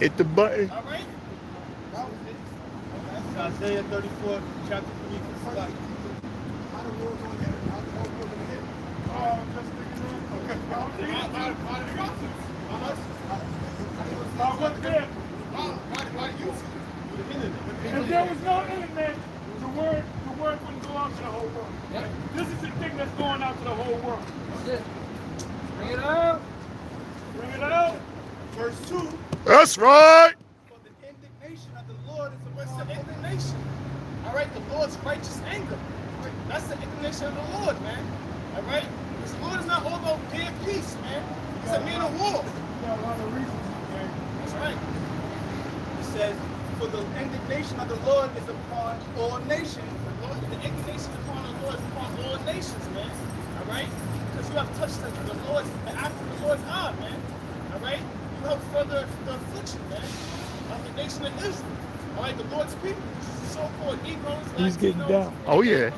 Hit the button. All right? That was it. That's Isaiah 34, chapter 3, verse 5. How the world going to hit? How the world going to hit? Just thinking that. Okay. How did it got to? I wasn't there. Why you? If there was no internet, the word wouldn't go out to the whole world. Yep. This is the thing that's going out to the whole world. That's it. Bring it out. Bring it out. Verse 2. That's right. For the indignation of the Lord is the indignation. All right, the Lord's righteous anger. That's the indignation of the Lord, man. All right? Because the Lord is not all about day of peace, man. He's a man of war. You got a lot of reasons, man. That's right. It says, for the indignation of the Lord is upon all nations. The indignation upon the Lord is upon all nations, man. All right? Because you have touched the Lord's, the act of the Lord's eye, man. All right? You help further the affliction, man, of the nation of Israel. All right? The Lord's people, so-called Negroes, He's getting Latinos, down. Oh, yeah.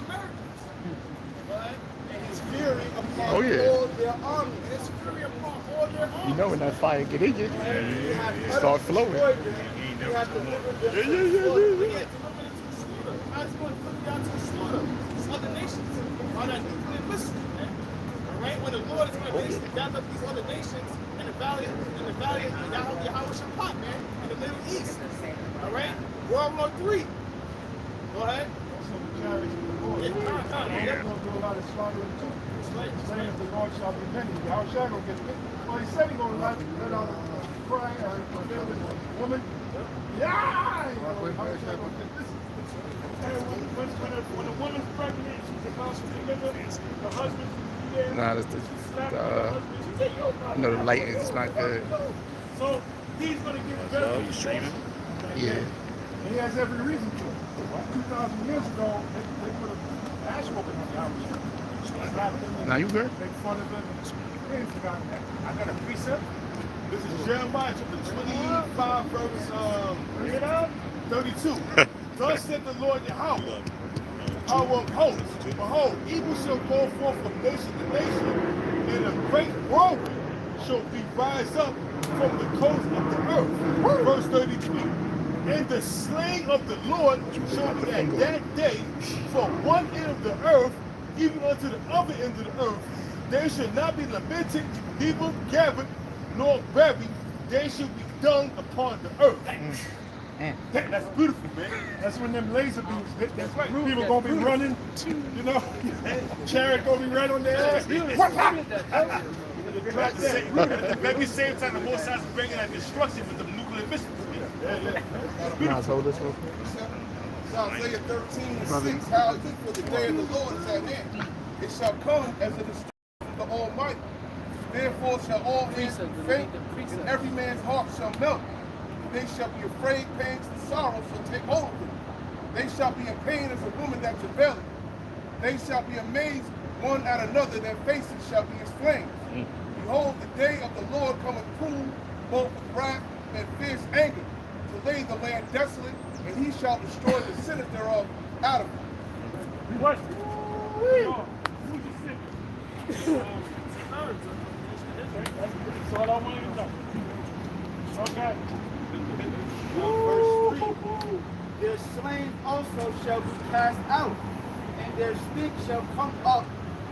Right? And his fury upon Oh, yeah. all their army. And his fury upon all their army. You know when that fire get in you, you start flowing. You have delivered them to the slaughter. How's he going to put it down to the slaughter? These other nations are that nuclear missile, man. All right? When the Lord is going to basically gather up these other nations in the valley of Yahweh Shaphat, man, in the Middle East. All right? World War III. Go ahead. Also, the chariots of the Lord. They're going to do a lot of slaughtering too. Saying if the Lord shall be many, Yahushua going to get picked. Well, he said he's going to let out a cry or a woman. Yeah! When a woman's pregnant, she's about to deliver, the husband is there. Nah, that's the light is not good. So he's going to get very streaming. Yeah. And he has every reason to. 2,000 years ago, they put an ash whooping on Yahushua. Now you good? Make fun of him. They ain't forgotten that. I got a precept. This is Jeremiah chapter 25, verse 32. Thus said the Lord Yahweh, Yahweh of hosts, behold, evil shall go forth from nation to nation, and a great whirlwind shall be rise up from the coast of the earth. Verse 33. And the slaying of the Lord shall be at that day from one end of the earth even unto the other end of the earth. They shall not be lamented, neither gathered, nor buried. They shall be dung upon the earth. That's beautiful, man. That's when them laser beams hit. That's right. People are going to be running, you know. Chariot going to be right on their ass. At the very same time, the Most High is bringing that destruction with the nuclear missiles. Nah, hold this one. Isaiah 13:6, how for the day of the Lord is at hand. It shall come as a destruction of the Almighty. Therefore shall all hands be faint, and every man's heart shall melt. They shall be afraid, pangs and sorrow shall take hold of them. They shall be in pain as a woman that travaileth. They shall be amazed one at another, their faces shall be as flames. Behold, the day of the Lord cometh cruel, both with wrath and fierce anger, to lay the land desolate, and he shall destroy the sinners thereof out of it. What? That's all I wanted to know. Okay. Verse 3. Their slain also shall be cast out, and their stick shall come up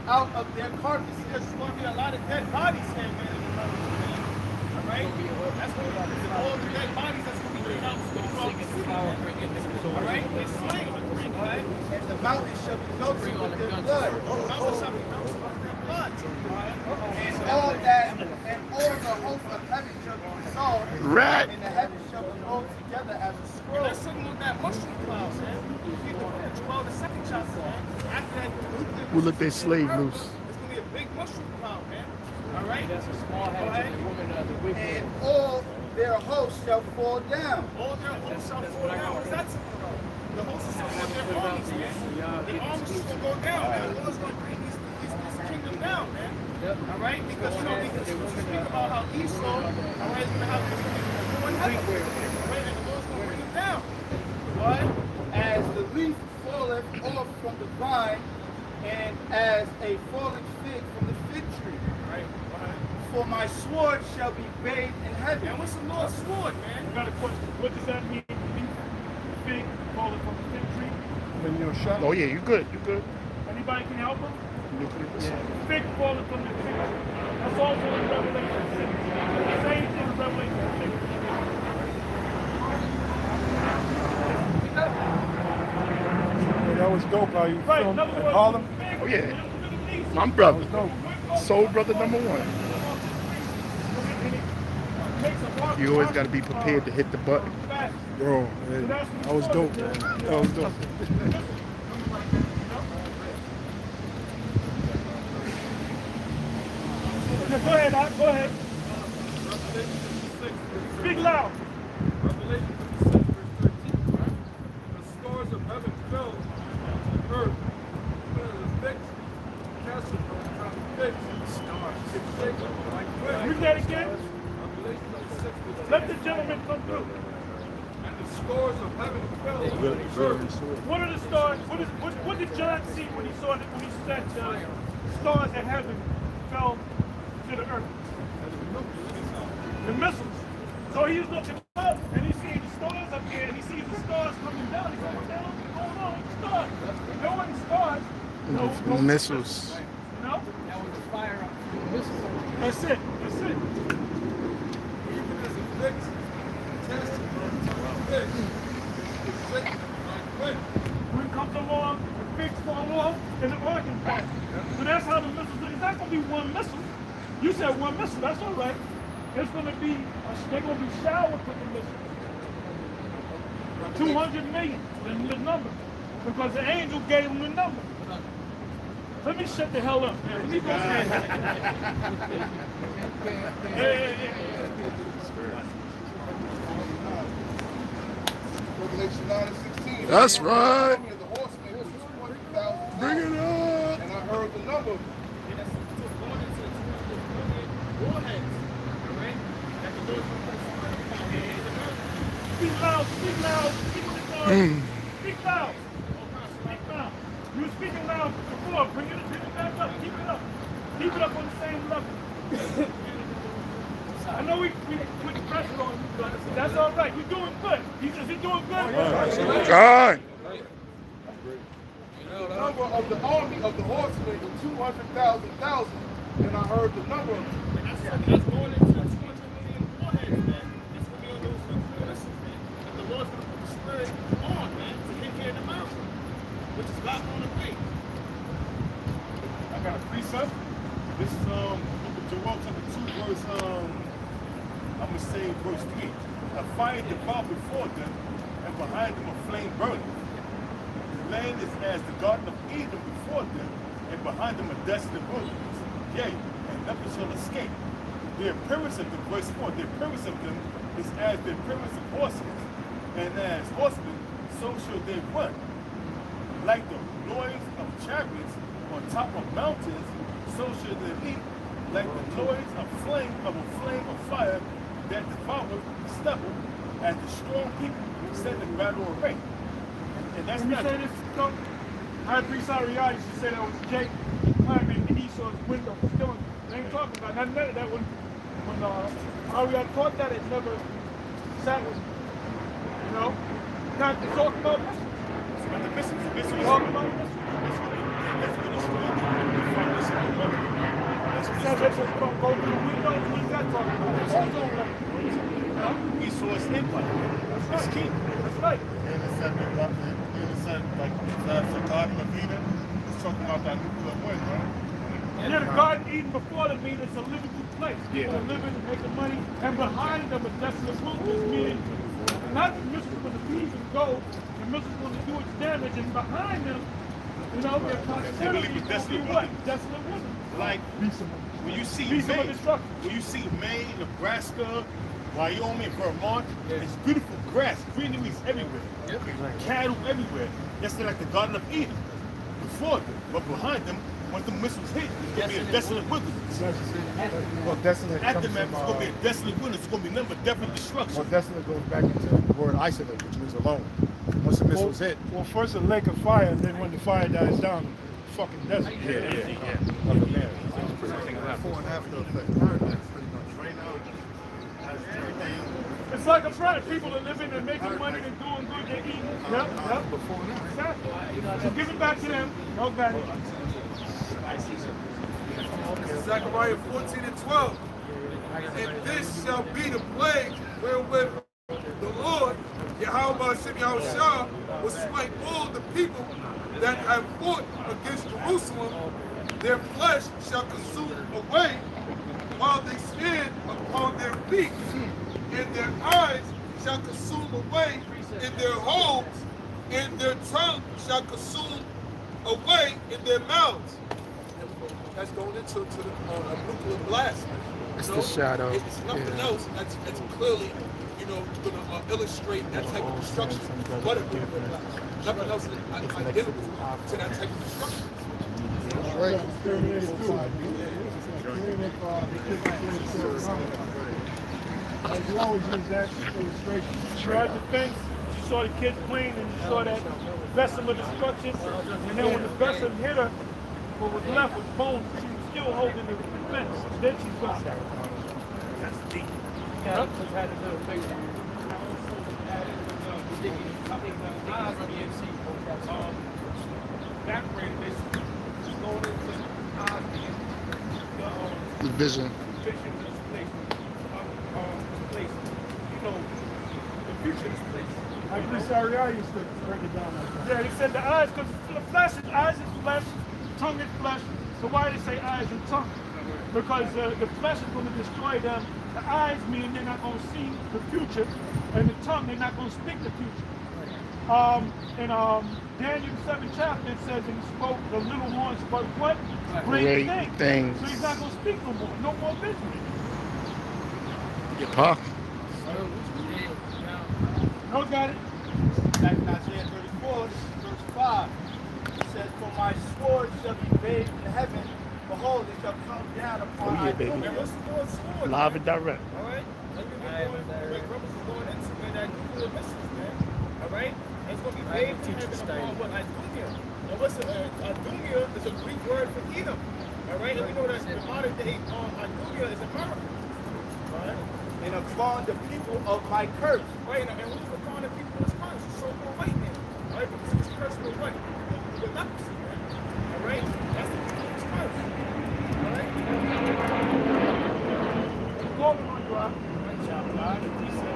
out of their carcasses. There's going to be a lot of dead bodies here, man. All right? That's going to be all the dead bodies that's going to be laid out. All right? It's slain. All right? And the mountains shall be melted with their blood. The mountains shall be melted with their blood. And all the hosts of heaven shall be dissolved, Right. and the heavens shall be rolled together as a scroll. Let's sing with that mushroom cloud, man. Well, the second chapter, man. After that, We'll let that slave loose. it's going to be a big mushroom cloud, man. All right? That's a small head woman of the wicked. And all their hosts shall fall down. All their hosts shall fall down. What's that talking about? The hosts is talking about their armies, man. The armies is going to go down, man. The Lord's going to bring this kingdom down, man. All right? Because, you know, because we speak about how Esau, all right, is going to have this kingdom in heaven. Right? And the Lord's going to bring it down. What? As the leaf falleth off from the vine, and as a falling fig from the fig tree. Right? For my sword shall be bathed in heaven. And what's the Lord's sword, man? I got a question. What does that mean? Fig falling from the fig tree? When you're shot. Oh yeah, you good. You good. Anybody can help him? Yeah. Fig falling from the tree. That's also in Revelation 6. Same thing in Revelation 6. That was dope how you Right, filmed another in word. Harlem. Oh yeah. My brother. Soul brother number one. You always got to be prepared to hit the button. Bro, man, that was dope, man. That was dope. Yeah, go ahead, Doc. Go ahead. Speak loud. Revelation 6, verse 13. The stars of heaven fell to the earth. The figs cast from the top of figs. Stars. It's shaken like wind. Read that again. Revelation 6, verse 13. Let the gentleman come through. And the stars of heaven fell to the earth. What are the stars? What did John see when he saw that when he said stars in heaven fell to the earth? The missiles. So he's looking up and he's seeing the stars up here and he sees the stars coming down. He's like, what the hell is going on with the stars? No one stars. No Missiles. You know? That was the fire up the missile. That's it. That's it. Even as the figs cast from the top of figs. It's shaken like wind. When it comes along, the figs fall off and the oil can pass. So that's how the missiles. It's not going to be one missile. You said one missile. That's all right. It's going to be, they're going to be showered with the missiles. 200 million, the number. Because the angel gave them the number. Let me shut the hell up, man. Let me go Revelation 9 and 16. That's right. The horsemen were 200,000. Bring it up. And I heard the number. Speak loud, speak loud, speak loud, speak loud, speak loud. You were speaking loud before, bring it back up, keep it up. Keep it up on the same level. I know we put pressure on you, but that's all right. You're doing good. Is he doing good? God. The number of the army of the horsemen was 200,000. And I heard the number of them. That's going into 200 million warheads, man. That's going to be on those missiles, man. And the Lord's going to put the spirit on, man, to take care of the mountain, which is not going to break. I got a precept. This is Book of Joel chapter 2, verse I'm gonna say verse 3. A fire devoured before them, and behind them a flame burning. The land is as the Garden of Eden before them, and behind them a desolate wilderness. Yea, and nothing shall escape. The appearance of them, verse 4, the appearance of them is as the appearance of horses, and as horsemen, so shall they run. Like the noise of chariots on top of mountains, so shall they leap. Like the noise of a flame of fire that devoureth stubble, as the strong people send the battle array. And that's When you not say this, High Priest Ariel used to say that was Jake climbing Esau's window, stealing. They ain't talking about none of that. When Ariel taught that, it never sat with me. You know? Not talking about this. when the missile Talking about this. that's when it's going to find this in the mother. That's when Says it's it's just going to go through the window. What is that talking about? It's his own level. Esau's empire. It's king. That's right. The Garden of Eden. It's talking about that nuclear wind, right? Yeah, the Garden Eden before the mean it's a livable place. People are living and making money, and behind them a desolate wilderness, meaning not the missiles going to bees and go, the missiles going to do its damage, and behind them, you know, their posterity is going to be what? Desolate wilderness. Like when you see Peace of Maine, destruction. when you see Maine, Nebraska, Wyoming, Vermont, it's beautiful grass, greeneries everywhere, cattle everywhere. That's like the Garden of Eden before them, but behind them, when the missiles hit, it's going to be a desolate wilderness. Well, desolate comes Aftermath, it's from, going to be a desolate wilderness. It's going to be nothing but definite destruction. Well, desolate goes back into the word isolate, which means alone. Once the missiles hit. well, first a lake of fire, and then when the fire dies down, fucking desert. Nothing there. Before and after effect. Right now, It's like a product. People are living and making money and doing good. They're eating. Yep. Exactly. So give it back to them. No value. Zechariah 14:12. And this shall be the plague wherewith the Lord, Yahweh Hashem Yahushua, will smite all the people that have fought against Jerusalem. Their flesh shall consume away while they stand upon their feet, and their eyes shall consume away in their holes, and their tongue shall consume away in their mouths. That's going into a nuclear blast. It's the shadow. It's nothing else that's clearly, going to illustrate that type of destruction. What a nuclear blast. Nothing else is identical to that type of destruction. Right. You always use that illustration. You had the fence, you saw the kids playing, and you saw that vessel of destruction. And then when the vessel hit her, what was left was bones. She was still holding the fence. Then she fell. That's deep. Yeah, just had a little picture. That rate, they going into The vision. The future is place. Like this area used to break it down like that. Yeah, he said the eyes, because the flesh is eyes is flesh, tongue is flesh. So why do they say eyes and tongue? Because the flesh is going to destroy them. The eyes mean they're not going to see the future, and the tongue, they're not going to speak the future. In Daniel 7 chapter, it says, and he spoke, the little horn spoke what? Great things. So he's not going to speak no more. No more business. Your pop. No, got it. Back in Isaiah 34, this is verse 5. It says, for my sword shall be bathed in heaven. Behold, it shall come down upon Oh, yeah, baby. Idumea. Live and direct. All right? Like brothers are going into where that nuclear missiles, man. All right? It's going to be bathed in heaven upon what? Idumea. Now, listen, Idumea is a Greek word for Edom. All right? And we know that the modern day Idumea is America. All right? And upon the people of my curse. Right, and who's upon the people of curse? So we're white man. All right? Because it's curse with what? With leprosy, man. All right? That's the people's curse. All right? Glory on you, Rob. He said,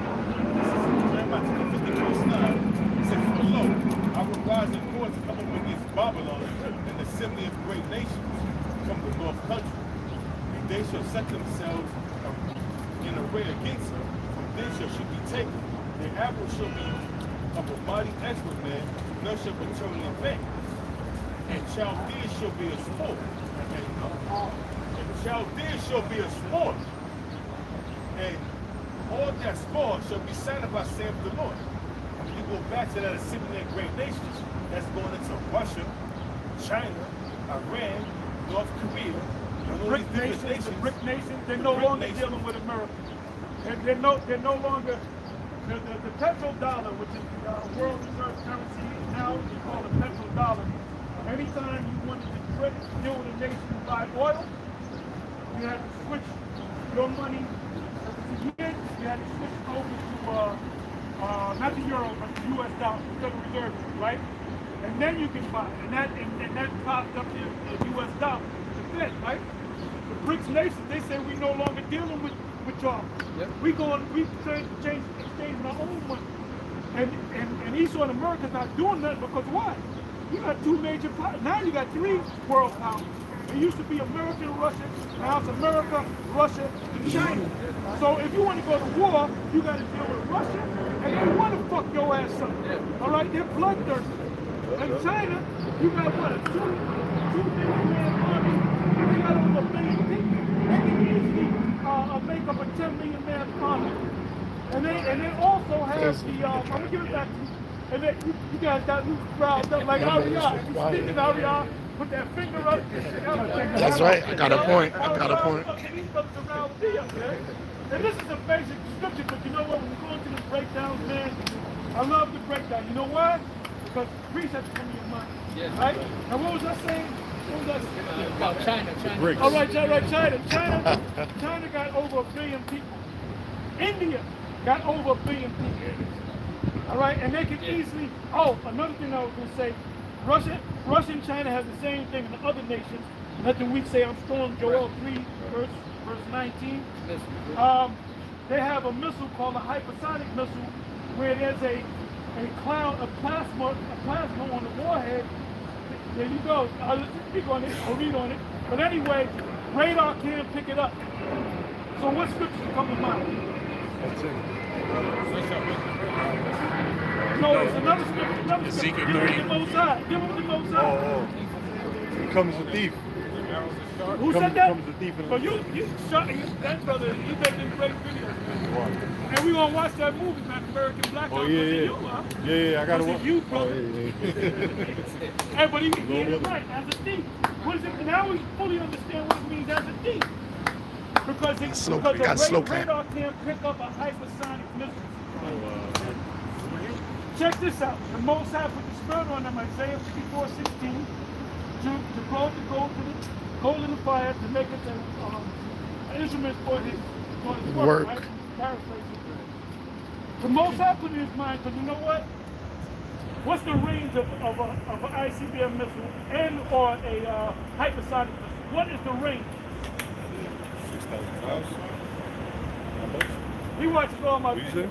this is Jeremiah 50:9. He said, for lo, I will rise in war to come up against Babylon and the assembly of great nations from the north country. And they shall set themselves in array against her. From thence shall she be taken. Their apple shall be of a mighty expert man, none shall return in vain. And Chaldeans shall be a sport. And Chaldeans shall be a sport. And all that spoil shall be signed by Sam the Lord. You go back to that assembly of great nations that's going into Russia, China, Iran, North Korea. Brick nations, the brick nations, they're no longer dealing with America. They're no longer, the petrodollar, which is the world reserve currency, now we call it petrodollar. Anytime you wanted to deal with a nation to buy oil, you had to switch your money. You had to switch over to, not the euro, but the US dollar, the Federal Reserve, right? And then you can buy, and that popped up the US dollar, the Fed, right? The BRICS nations, they say we no longer dealing with y'all. Yep. We exchange our own money. And Esau and America's not doing nothing because why? You got two major powers. Now you got three world powers. It used to be America and Russia. Now it's America, Russia, and China. So if you want to go to war, you got to deal with Russia, and they want to fuck your ass up. All right, they're bloodthirsty. And China, you got what? A 2 million man army. They got over 1 billion people. They can easily make up a 10 million man army. And they also have the. I'm gonna give it back to you. And then you guys got new crowds up like Ariana. You speaking Ariana, put that finger up. That's right. I got a point. And this is a basic scripture, but you know what? When we go into the breakdowns, man, I love the breakdown. You know why? Because precepts come to your mind. Yes. Right? Now what was I saying? About China. All right, China. China got over 1 billion people. India got over 1 billion people. All right, and they can easily. Oh, another thing I was going to say, Russia and China have the same thing in the other nations. Let the weak say I'm strong. Joel 3, verse 19. They have a missile called a hypersonic missile, where there's a cloud of plasma on the warhead. There you go. I'll speak on it. I'll read on it. But anyway, radar can't pick it up. So what scriptures come to mind? That's it. No, it's another scripture. The secret Give him the Most High. Give him the Most High. Oh. Here comes the thief. Who said that? Comes the thief in So the you shot that brother. You making great videos. And we gonna watch that movie, man, American Blackout. Oh yeah, You, huh? yeah. I gotta watch. You, brother. Oh, yeah. Hey, but he hit it right as a thief. What is it? Now we fully understand what it means as a thief. Because the radar can't pick up a hypersonic missile. Check this out. The Most High put the spirit on them, Isaiah 54:16, to blow the gold in the fire to make it an instrument for his work. Right? Paraphrasing. The Most High put in his mind, because you know what? What's the range of an ICBM missile and or a hypersonic missile? What is the range? 6,000 miles. He watches all my videos.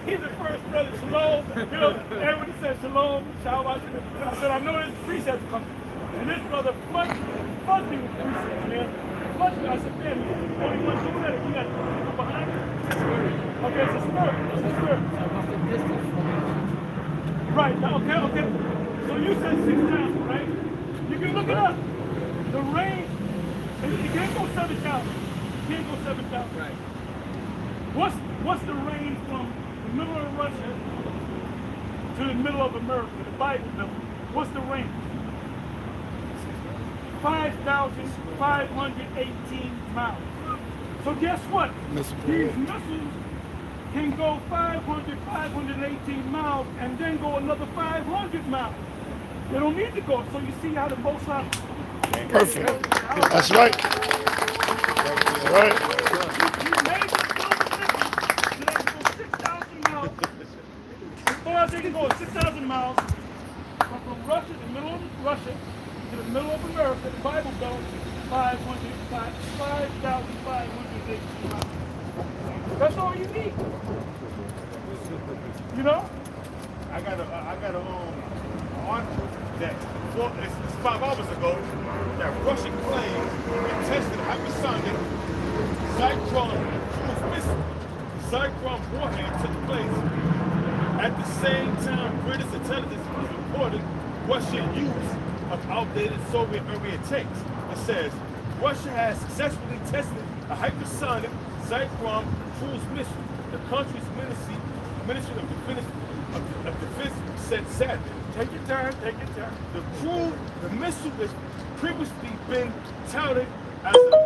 He's the first brother, Shalom. You know, everybody says Shalom, Shalom. I said, I know there's precepts coming. And this brother flushed me with precepts, man. Flushed me. I said, man, you only one doing that if you got people behind you. Okay, it's a spirit. It's a spirit. Right, okay. So you said 6,000, right? You can look it up. The range, you can't go 7,000. You can't go 7,000. Right. What's the range from the middle of Russia to the middle of America, the Bible Belt? What's the range? 5,518 miles. So guess what? These missiles can go 518 miles and then go another 500 miles. They don't need to go. So you see how the Most High. Perfect. That's right. That's right. They can go 6,000 miles from Russia, the middle of Russia, to the middle of America, the Bible Belt, 5,580 miles. That's all you need. You know? I got an article that it's 5 hours ago that Russian planes tested hypersonic cruise missile. Zyklon warhead took place. At the same time, British intelligence was reporting Russian use of outdated Soviet-era tanks. It says, Russia has successfully tested a hypersonic Zyklon cruise missile. The country's Ministry of Defense said Saturday. Take your time. The missile has previously been touted as a major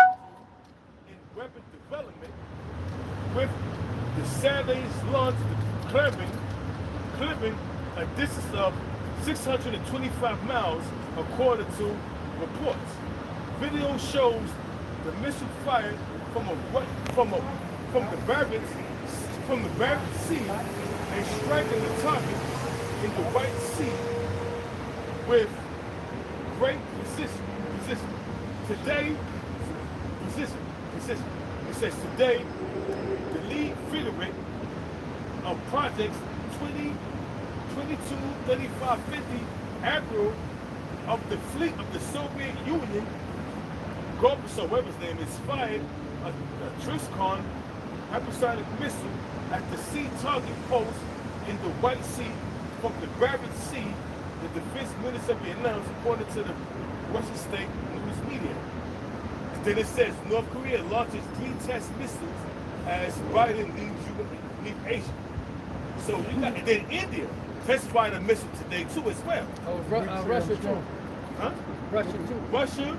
breakthrough in weapon development, with the Saturday's launch clipping a distance of 625 miles, according to reports. Video shows the missile fired from the Barents Sea and striking the target in the White Sea with great precision. Today, it says today, the lead figure of projects 22-35-50 admiral of the fleet of the Soviet Union, Gorbachev, whatever his name is, fired a Triscon hypersonic missile at the sea target post in the White Sea from the Barents Sea, the defense ministry announced, according to the Russian state news media. Then it says North Korea launches 3 test missiles as Biden leaves Asia. So you got, and then India testified a missile today too as well. Oh, Russia too. Huh? Russia too. Russia,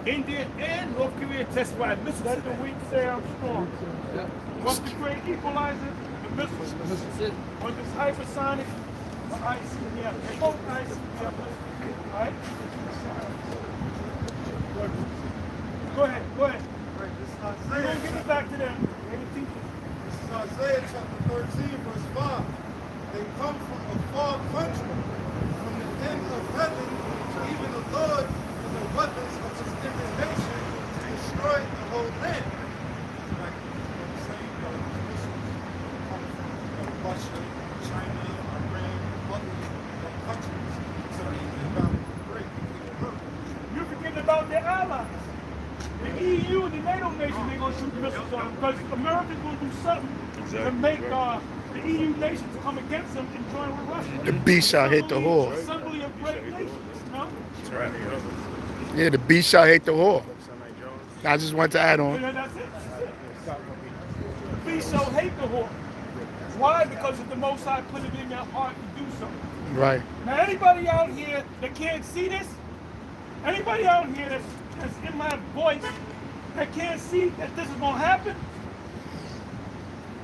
India, and North Korea testified missiles. Let the today. weak say I'm strong. Yep. What's the great equalizer? The missiles. That's it. When it's hypersonic, or ICBM, both ICBM. All right? Go ahead, go ahead. Right, this is We're Isaiah. going to give it back to them. They can teach us. This is Isaiah chapter 13, verse 5. They come from a far country, from the end of heaven, even the Lord with the weapons of his indignation to destroy the whole land. Like I'm saying, missiles come from Russia, China, Iran, other countries. So they about great. You're forgetting about their allies. The EU, the NATO nations, they're going to shoot missiles on them because America's going to do something to make the EU nations come against them and join with Russia. The beast shall hit the whore. Assembly of great nations, no? Yeah, the beast shall hate the whore. I just want to add on. Yeah, that's it. The beast shall hate the whore. Why? Because of the Most High put it in their heart to do so. Right. Now, anybody out here that can't see this, anybody out here that's in my voice that can't see that this is gonna happen,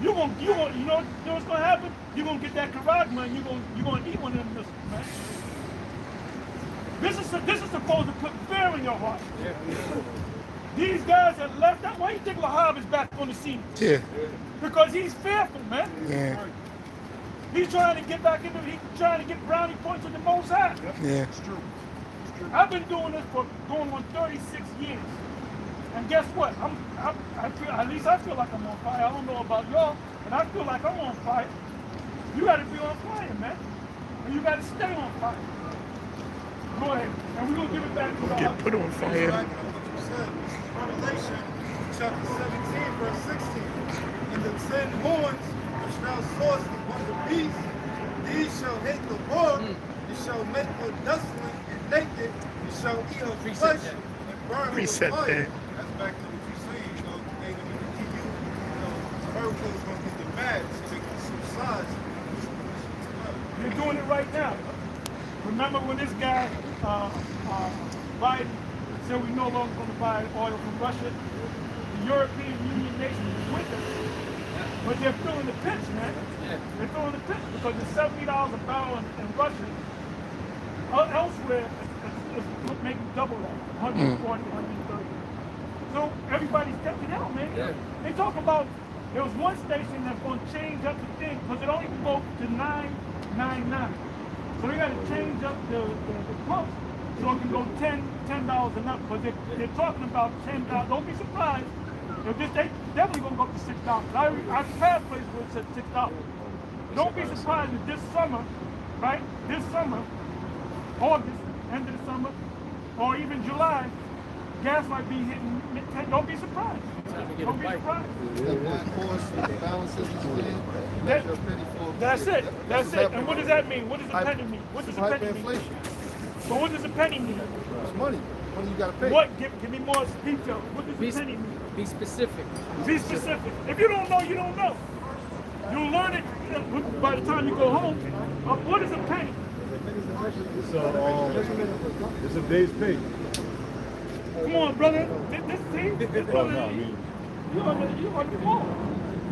you know what's gonna happen? You're gonna get that garage money. You're gonna eat one of them missiles, man. This is supposed to put fear in your heart. These guys that left that, why do you think Lahab is back on the scene? Yeah. Because he's fearful, man. Yeah. He's trying to get back into. He's trying to get brownie points with the Most High. Yeah. I've been doing this for going on 36 years. And guess what? At least I feel like I'm on fire. I don't know about y'all, but I feel like I'm on fire. You gotta be on fire, man. And you gotta stay on fire. Go ahead. And we're gonna give it back to God. Get put on fire. Revelation chapter 17, verse 16. And the 10 horns which thou sawest upon the beast, these shall hate the Lord, it shall make her desolate and naked, it shall eat her flesh and burn her with Reset fire. that. That's back to what you're saying, they gonna keep you, America's gonna get the mad so they can subside. You're doing it right now. Remember when this guy, Biden, said we no longer going to buy oil from Russia? The European Union nations is with us. But they're feeling the pinch, man. They're feeling the pinch because it's $70 a barrel in Russia. Elsewhere, it's making double that, 140, 130. So everybody's stepping out, man. They talk about, there was one station that's going to change up the thing because it only can go to 9.99. So they got to change up the pump so it can go $10 and up. Because they're talking about $10. Don't be surprised. They definitely going to go up to $6. I paraphrased where it said $6. Don't be surprised if this summer, right? This summer, August, end of the summer, or even July, gas might be hitting mid-10. Don't be surprised. Don't be surprised. That's it. That's it. And what does that mean? What does a penny mean? What does a penny mean? So what does a penny mean? It's money. Money you gotta pay. What? Give me more detail. What does a penny mean? Be specific. Be specific. If you don't know, you don't know. You'll learn it by the time you go home. What is a penny? It's a day's pay. Come on, brother. This brother, you on the ball.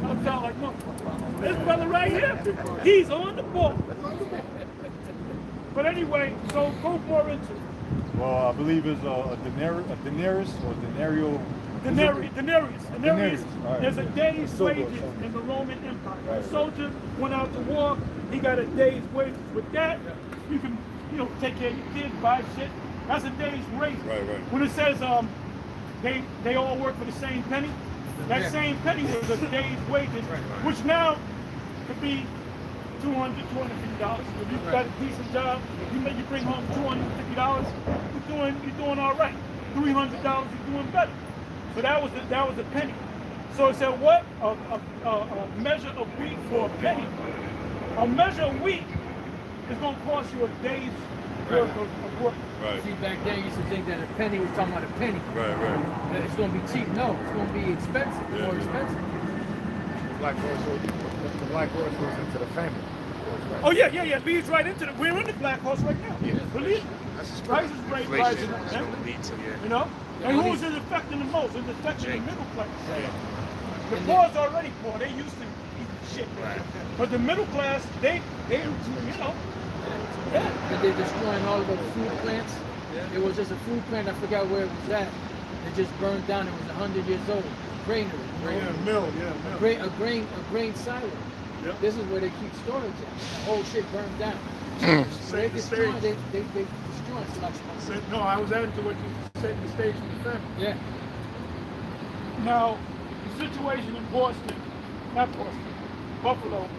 I sound like no. This brother right here, he's on the ball. But anyway, so go more into it. Well, I believe it's a denarius or denario. Denarius. All right. There's a day's Silver. wages in the Roman Empire. Right. The soldier went out to war, he got a day's wages. With that, you can, take care of your kids, buy shit. That's a day's wages. Right. When it says they all work for the same penny, that same penny was a day's wages, which now could be $200, $250. If you've got a decent job, you bring home $250, you're doing all right. $300, you're doing better. So that was a penny. So it said what? A measure of wheat for a penny. A measure of wheat is going to cost you a day's worth of work. Right. See, back then you used to think that a penny was talking about a penny. Right. That it's going to be cheap. No, it's going to be expensive, more expensive. The black horse goes into the family. Oh yeah. Leads right into the. We're in the black horse right now. Yeah. Believe me. Prices rising. You know. And who is it affecting the most? It's affecting the middle class. The poor's already poor. They used to eat shit. But the middle class, they. But they're destroying all of those food plants. It was just a food plant. I forgot where it was at. It just burned down. It was 100 years old. Granary. A grain silo. Yep. This is where they keep storage at. The whole shit burned down. So they destroy stuff. No, I was adding to what you said in the stage for the family. Yeah. Now, the situation in Boston, not Boston, Buffalo,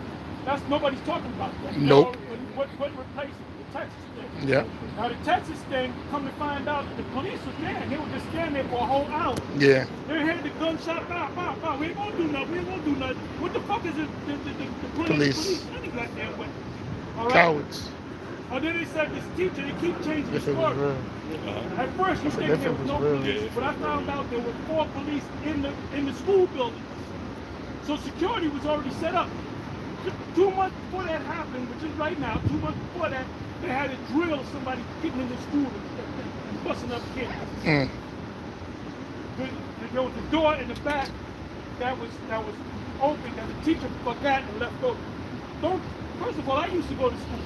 that's nobody's talking about that. Nope. What replaced the Texas thing? Yeah. Now the Texas thing, come to find out, the police was there. And they were just standing there for a whole hour. Yeah. They heard the gunshot, bah. We ain't gonna do nothing. We ain't gonna do nothing. What the fuck is the police any goddamn way? All right? Cowards. And then they said this teacher, they keep changing the If it was story. real. At first, you think if there it was was no real. police, but I found out there were 4 police in the school building. So security was already set up. 2 months before that happened, which is right now, 2 months before that, they had to drill somebody getting into school and busting up kids. There was a door in the back that was open that the teacher forgot and left open. First of all, I used to go to school.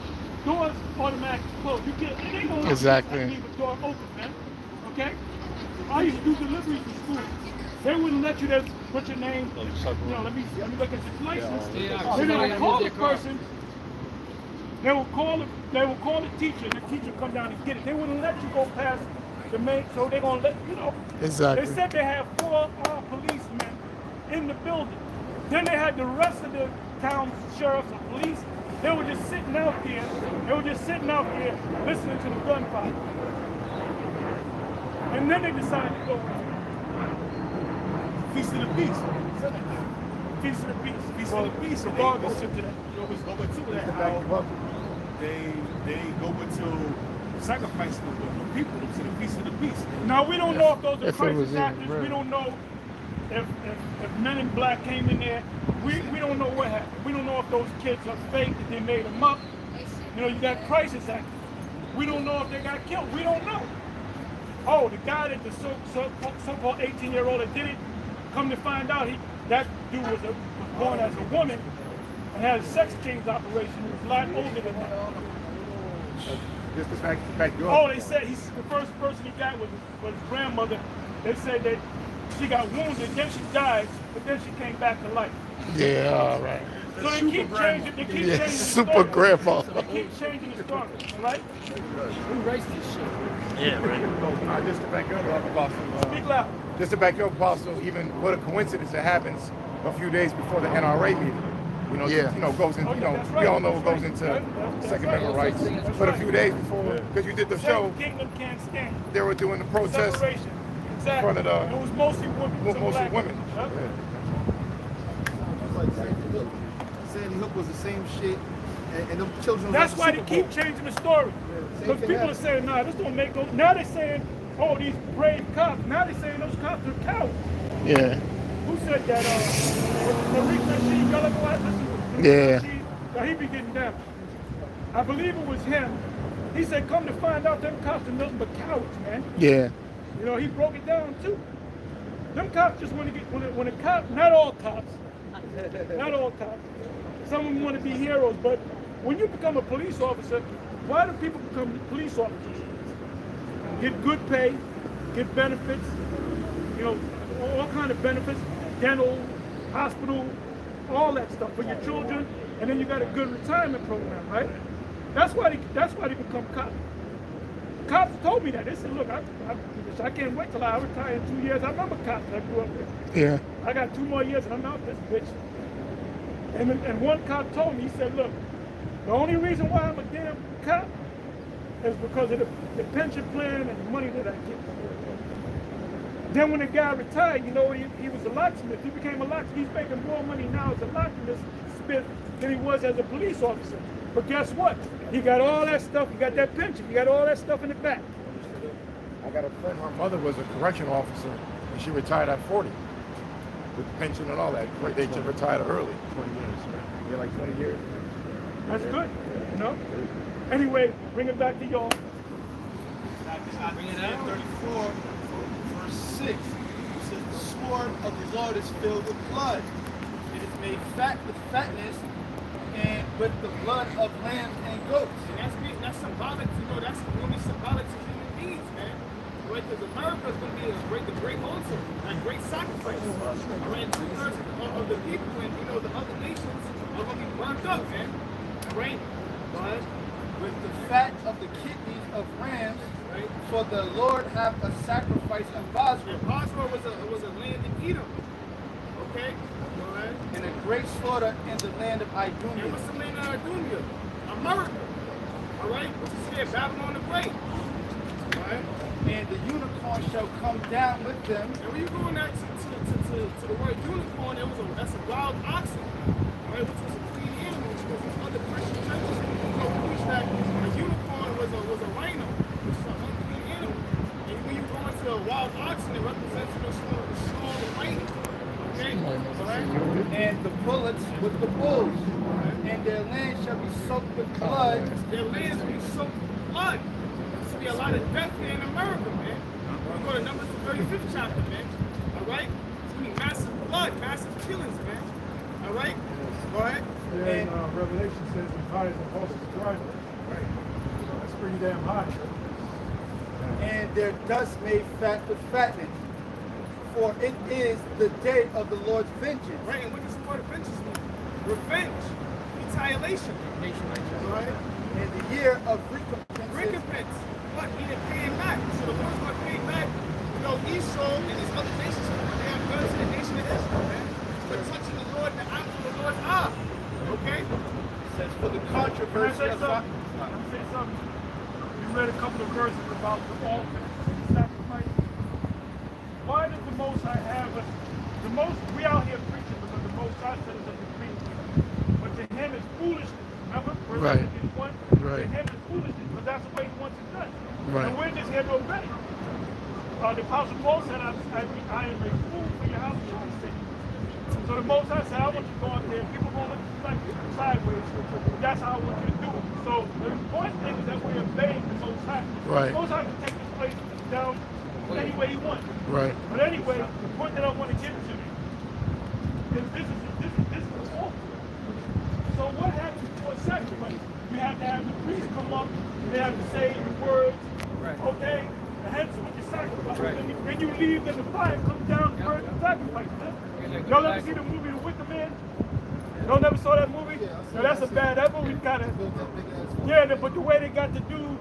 Doors automatically close. You can't. It ain't gonna Exactly. leave a door open, man. Okay. I used to do deliveries in school. They wouldn't let you just put your name. Let me look at your license. Yeah. Then they would call the their car. person. They would call the teacher, and the teacher come down and get it. They wouldn't let you go past the main, so they're gonna let you know. Exactly. They said they had 4 policemen in the building. Then they had the rest of the town sheriffs and police. They were just sitting out there. Listening to the gunfire. And then they decided to go Feast of the Beast. Feast of the Beast. Feast of the Beast. The dog goes into that. Always go into that. How they go into sacrificing the people to the Feast of the Beast. Now we don't know if those are If it was crisis in actors. real. We don't know if Men in Black came in there. We don't know what happened. We don't know if those kids are fake, that they made them up. You know, you got crisis actors. We don't know if they got killed. We don't know. Oh, the guy that the so-called 18-year-old that did it, come to find out, that dude was born as a woman and had a sex change operation. He was a lot older than that. Just to back you up. Oh, they said the first person he got was his grandmother. They said that she got wounded, then she died, but then she came back to life. Yeah, all right. So they keep changing. They keep changing the Super story. grandpa. They keep changing the story, all right? Who writes this shit? Just to back you up, Apostle. Speak loud. Just to back you up, Apostle. Even what a coincidence that happens a few days before the NRA meeting. You know, Yeah. goes in. That's We right. all know what That's goes right. into That's Second right. Amendment rights. That's But a right. few days before, because you did the show, Second Kingdom can't stand. they were doing the protest. Separation. Exactly. front of the- it was mostly women. some Mostly black women. Yep. Sandy Hook was the same shit, and them children. That's was why the they Super keep Bowl. changing the story. Because people are saying, nah, this don't make no. Now they're saying, oh, these brave cops. Now they're saying those cops are cowards. Yeah. Who said that? Tariq Nasheed, y'all ever watch this? Yeah. Now he be getting down. I believe it was him. He said, come to find out, them cops are nothing but cowards, man. Yeah. You know, he broke it down too. Them cops just want to get, when a cop, not all cops, not all cops. Some of them want to be heroes, but when you become a police officer, why do people become police officers? Get good pay, get benefits, you know, all kind of benefits, dental, hospital, all that stuff for your children, and then you got a good retirement program, right? That's why they become cops. Cops told me that. They said, look, I can't wait till I retire in 2 years. I remember cops I grew up with. Yeah. I got 2 more years and I'm out this bitch. And one cop told me, he said, look, the only reason why I'm a damn cop is because of the pension plan and the money that I get. Then when the guy retired, you know, he was a locksmith. He became a locksmith. He's making more money now as a locksmith than he was as a police officer. But guess what? He got all that stuff. He got that pension. He got all that stuff in the back. I got a friend, her mother was a correction officer, and she retired at 40 with pension and all that. They just retired early. 20 years. Yeah, like 20 years. That's good, you know? Anyway, bring it back to y'all. Isaiah 34, verse 6. It says, the sword of the Lord is filled with blood. It is made fat with fatness and with the blood of lambs and goats. And that's symbolic, you know, that's really symbolic to human needs, man. Right? Because America is going to be the great altar, a great sacrifice. Right? 2/3 of the people and, you know, the other nations are going to be burnt up, man. Right? But With the fat of the kidneys of rams, right? for the Lord have a sacrifice of Basra, Basra was a land in Edom. Okay? All right? and a great slaughter in the land of And Idumea. what's the land of Idumea? America. All right? Which is here, Babylon the Great. All right? And the unicorn shall come down with them, And when you go in that to the word unicorn, that's a wild oxen, right? Which was a clean animal. Because these other Christian churches, preach that a unicorn was a rhino, which is an unclean animal. And when you go into a wild oxen, it represents the strong and mighty. Okay, all right. and the bullocks with the bulls, and their land shall be soaked with blood. Their lands will be soaked with blood. There's be a lot of death here in America, man. We go to Numbers the 35th chapter, man. All right? It's going to be massive blood, massive killings, man. All right? All right? Yeah, and Revelation says he hides the horses driveway. Right. That's pretty damn high. And their dust made fat with fatness. For it is the day of the Lord's vengeance. Right, and what does the word vengeance mean? Revenge, retaliation. All right? In the year of recompense. Recompense. What? He didn't pay it back. So the Lord's going to pay it back. You know, Esau and these other nations, they have done to the nation of Israel, man. For touching the Lord and the apple of the Lord's eye. Okay? It says, for the Can I controversy say of something? Can I say something? You read a couple of verses about the altar and the sacrifice. Why does the Most High have us? The most, we out here preaching because the Most High said it's a decree. But to him it's foolishness. Remember? Right. One? Right. To him it's foolishness, but that's the way he wants it done. Right. And we're just here to obey. The Apostle Paul said, I am a fool for your house of sake. So the Most High said, I want you to go out there. People going to look like you sideways. That's how I want you to do it. So the important thing is that we're obeying the Most High. Right. The Most High can take this place down any way he wants. Right. But anyway, the point that I want to get to is this is the altar. So what happens before sacrifice? You have to have the priest come up. They have to say the words. Right. Okay? And hence with the sacrifice. Then you leave and the fire comes down and burns the sacrifice. Y'all ever see the movie The Wicker Man? Y'all never saw that movie? No, that's a bad. That movie kind of. Yeah, but the way they got the dude,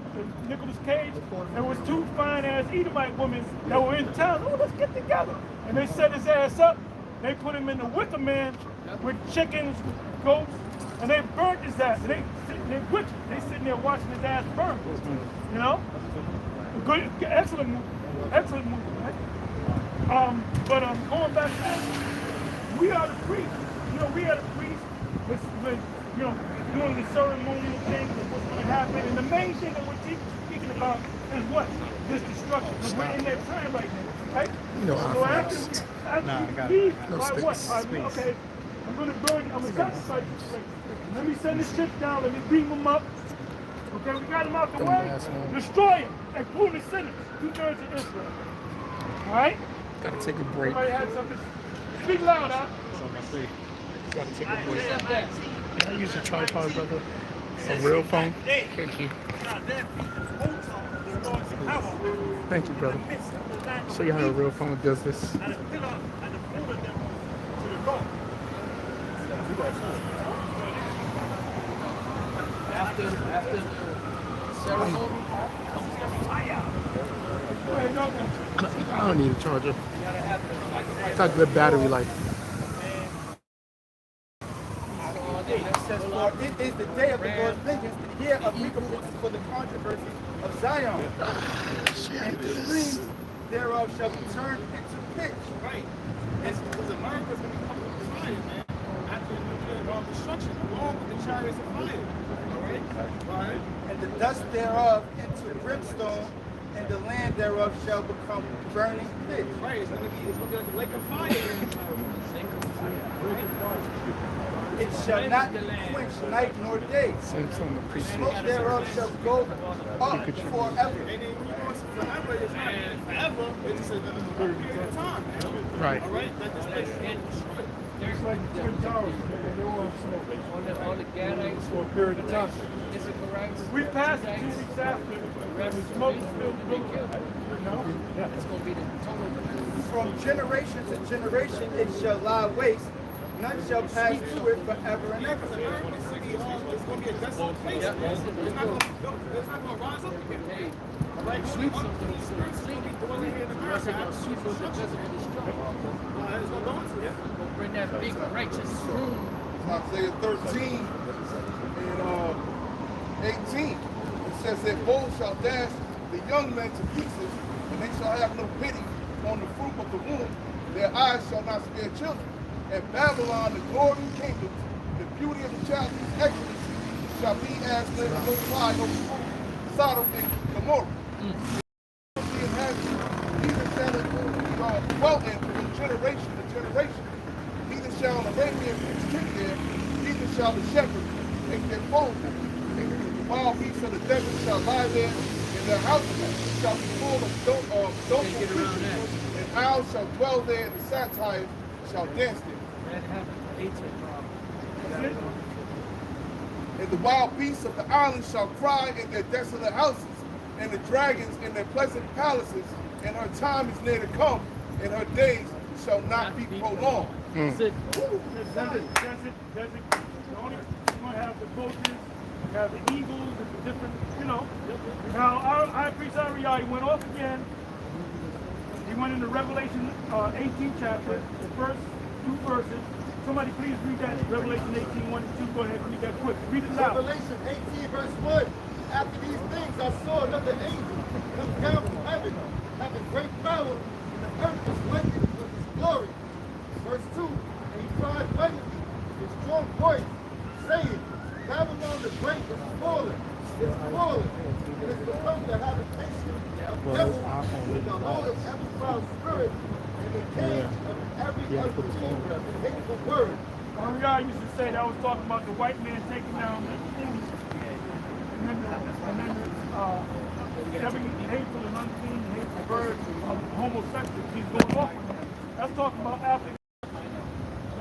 Nicolas Cage, there was two fine-ass Edomite women that were in town. Oh, let's get together. And they set his ass up. They put him in the Wicker Man with chickens, goats, and they burnt his ass. They sitting there watching his ass burn. You know? Good, excellent movie. Excellent movie, right? But going back to that, we are the priests. You know, we are the priests with you know, doing the ceremonial things and what's going to happen. And the main thing that we're speaking about is what? This destruction. Because we're in that time right now, right? No, so after we leave, No by what? sticks. Okay, I'm going to burn, I'm going to sacrifice this place. Let me send the ship down, let me beam them up. Okay, we got them out the way. Destroy them, including the sinners, 2/3 of Israel. All right? Gotta take a break. Somebody had something. Speak loud, huh? Gotta take a break. Can I use a tripod, brother? A real phone? Thank you. Thank you, brother. Show you how a real phone does this. After the ceremony, I don't need a charger. It's got good battery life. It says, for it is the day of the Lord's vengeance, the year of recompense for the controversy of Zion. And the streams thereof shall be turned into pitch. Right. Because America's going to be covered with fire, man. After the destruction, along with the chariots of fire. All right? All right? And the dust thereof into brimstone, and the land thereof shall become burning pitch. Right. It's going to be like a lake of fire. It shall not quench night nor day. Same song, the priest. Smoke thereof shall go up forever. And then when you go to forever, it's not forever. It's just a period of time, man. Right. All right? Like this place can't destroy. It's like the Twin Towers. They were all the Gadites for a period of time. Issacharites, We passed it 2 weeks after, and the smoke still blew. Yeah. it's going to be the total. From generation to generation it shall lie waste. None shall pass through it forever and ever. It's going to be a desolate place. Yeah, that's it. It's not going to rise up again. Hey, like sweep something, it's going to sleep. Unless it got sweep with the Jezebel destruction. It's going to go into it. Going to bring that big righteous room. Isaiah 13 and 18. It says that bulls shall dash the young men to pieces, and they shall have no pity on the fruit of the womb. Their eyes shall not spare children. And Babylon, the glory kingdom, the beauty of the child's excellency, shall be as the Most High over Sodom and Gomorrah. The inhabitants, neither shall it dwell in from generation to generation. Neither shall an Arabian pitch tent there, neither shall the shepherd make their fold there. The wild beasts of the desert shall lie there, and their houses shall be full of doleful creatures, and owls shall dwell there, and the satyrs shall dance there. That happened. 18. And the wild beasts of the islands shall cry in their desolate houses, and the dragons in their pleasant palaces, and her time is near to come, and her days shall not be prolonged. That's it. That's it. You're going to have the vultures, you have the eagles, and the different, Now, our high priest Ariel, he went off again. He went into Revelation 18 chapter, the first 2 verses. Somebody please read that, Revelation 18, 1 and 2. Go ahead and read that quick. Read it out. Revelation 18 verse 1. After these things I saw another angel come down from heaven, having great power, and the earth was lightened with his glory. Verse 2. And he cried mightily with a strong voice, saying, Babylon the great is fallen, and is become the habitation of devils, with the hold of every foul spirit, and the cage of every unclean and hateful word. Ariel used to say that was talking about the white man taking down the things, and then every hateful and unclean, hateful bird of homosexuals. He's going off with that. That's talking about after.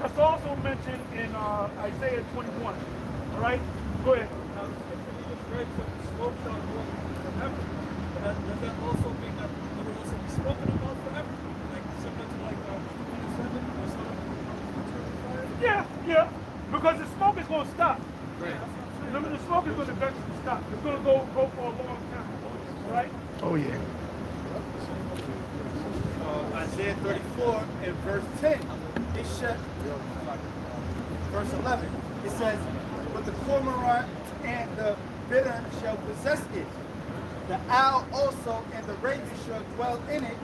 That's also mentioned in Isaiah 21. All right? Go ahead. Smoke shall go from heaven. Does that also mean that it will also be spoken about forever? Like similar to like 27 or something? Yeah. Because the smoke is going to stop. Right. Remember, the smoke is going to eventually stop. It's going to go for a long time. All right? Oh, yeah. Isaiah 34 and verse 10. It shall, verse 11. It says, but the cormorant and the bittern shall possess it. The owl also and the raven shall dwell in it,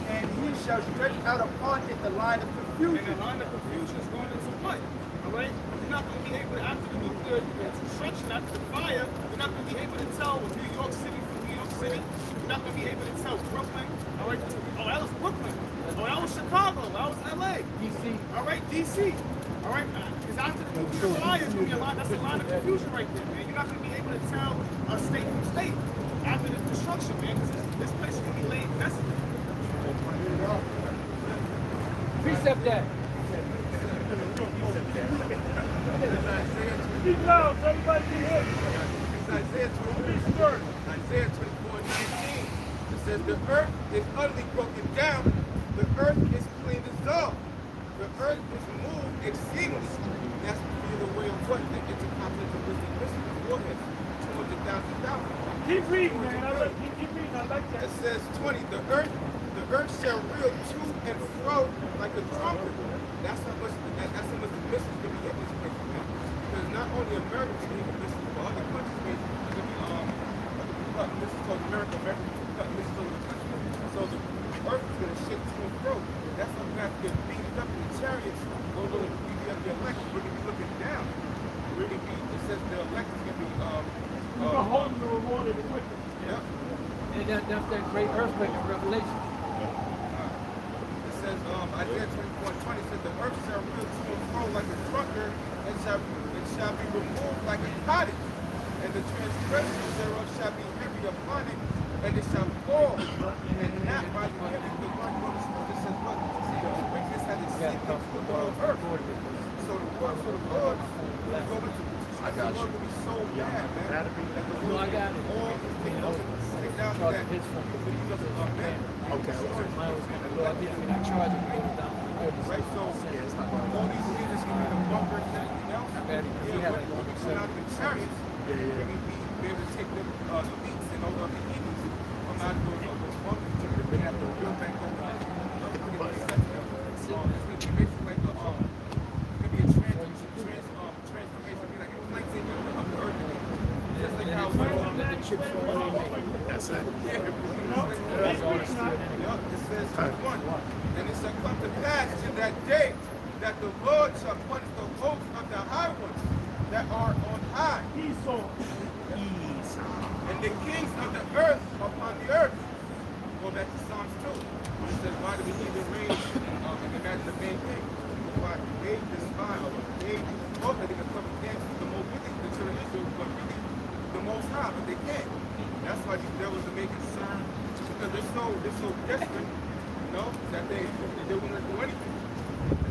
and he shall stretch out upon it the line of confusion. And the line of confusion is going into what? All right? You're not going to be able to, after the nuclear destruction, after the fire, you're not going to be able to tell New York City from New York City. You're not going to be able to tell Brooklyn. All right? Oh, that was Brooklyn. Oh, that was Chicago. That was LA. DC. All right? DC. All right? Because after the nuclear fire, it's going to be a line, that's a line of confusion right there, man. You're not going to be able to tell a state from state after the destruction, man, because this place is going to be laid desolate. Precept that. Speak loud so everybody can hear. It's Isaiah 24, 19. It says, the earth is utterly broken down. The earth is clean dissolved. The earth is moved exceedingly. That's the way of what the intercontinental wisdom mystery forehead. 200,000. Keep reading, man. Keep reading. I like that. It says 20, the earth shall reel to and fro like a trumpet. That's how much the message is going to get this place, man. Because not only America is going to get this, but other countries may cut this is called America cut this over the country. So the earth is going to shift to and fro. That's why we have to get beaten up in the chariots. Those are going to be up the election. We're going to be looking down. We're going to be, it says the election is going to be We're going to hold the reward of the wicked. Yeah. And that's that great earthquake in Revelation. It says, Isaiah 24:20 says, the earth shall reel to and fro like a drunkard, and it shall be removed like a pottage, and the transgressions thereof shall be heavy upon it, and it shall fall, and not by the heavy. The one who it says, what? See, the wickedness has exceeded the whole earth. So the Lord is going to I got you. Be so bad, man. No, I got it. Take down to that. His phone. Man. Okay. Mine was kind of low. I charged it and down. Right, so all these leaders can be the bunkers and everything else. Yeah, but we send out the chariots. We can be able to take the elites and all the enemies from out of those bunkers to bring out the real thing going on. It's basically like a maybe a transformation, be like a lightsaber of the earth. Just like how let the chips fall in there. That's it. That's all it's doing. it says 21. And it shall come to pass in that day that the Lord shall punish the hosts of the high ones that are on high. Esau. And the kings of the earth upon the earth. Go back to Psalms 2. It says, why do we need the rain and imagine the main thing? Why they despise, they hope that they can come against the most wicked, the children of Israel, but really the most high, but they can't. That's why these devils are making concern, because they're so desperate, you know, that they won't do anything.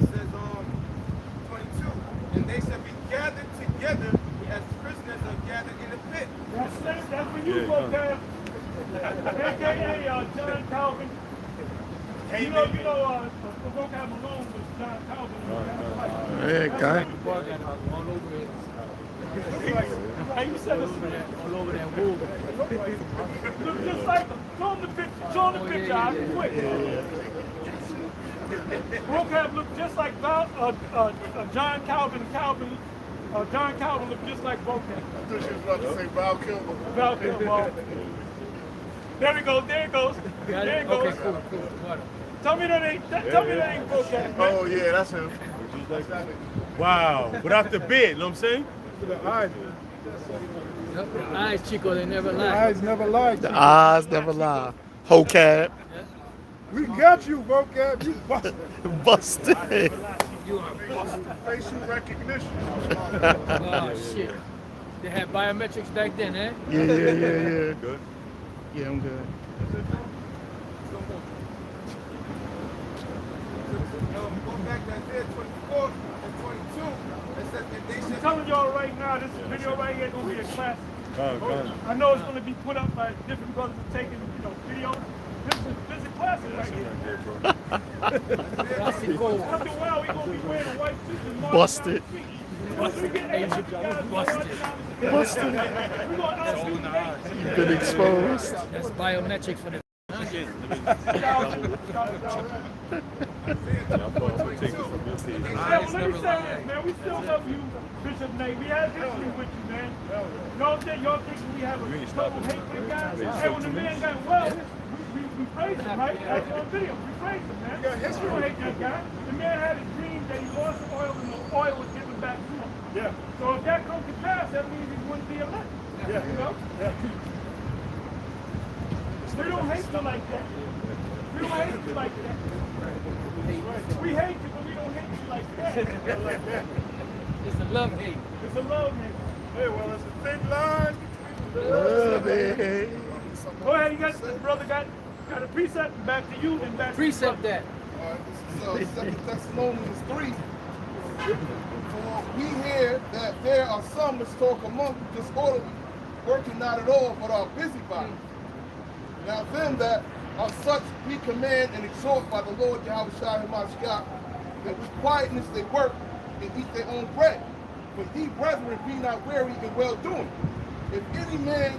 It says 22, and they shall be gathered together as prisoners are gathered in the pit. That's when you go there. AKA John Calvin. You know, the vocab alone was John Calvin. Hey, guy. All over it. How you said it? All over that wool. Look just like him. Show him the picture. Show him the picture. I'll be quick. Vocab looked just like John Calvin. John Calvin looked just like vocab. I thought she was about to say Val Kilmer. Val Kilmer. There it goes. There it goes. There it goes. Okay, cool. Tell me that ain't vocab. Oh yeah, that's him. Wow, without the beard, you know what I'm saying? The eyes. The eyes, Chico, they never The lie. eyes never lie. The eyes never lie. Hocab. We got you, vocab. You busted. Busted. You are busted. Facial recognition. Oh, shit. They had biometrics back then, eh? Yeah. Good. Yeah, I'm good. Going back that there, 24 and 22, it says that they I'm should telling y'all right now, this video right here is going to be a classic. I know it's going to be put up by different brothers and taking, videos. This is a classic right here. Classic gold. After a while, we're going to be wearing a white suit and marching Busted. down the street. Busted. Busted. We're going out to the night. You've been exposed. That's biometrics for the Let me say this, man. We still love you, Bishop Nate. We had history with you, man. Y'all think we have a total hate for the guy? Hey, when the man got well, we praised him, right? That's on video. We praised him, man. We don't hate that guy. The man had a dream that he lost the oil and the oil was given back to him. Yeah. So if that comes to pass, that means he wouldn't be elected. Yeah. You know? Yeah. We don't hate you like that. We don't hate you like that. We hate you, but we don't hate you like that. It's a love hate. It's a love hate. Hey, well, it's a thin line between Love it. Go ahead, you got the brother got a precept back to you and back Precept to that. This is 2 Thessalonians 3. For we hear that there are some which talk among you disorderly, working not at all, but are busybodies. Now them that are such we command and exhort by the Lord Yahweh Shai Hamashiach, that with quietness they work and eat their own bread. But ye, brethren, be not weary in well-doing. If any man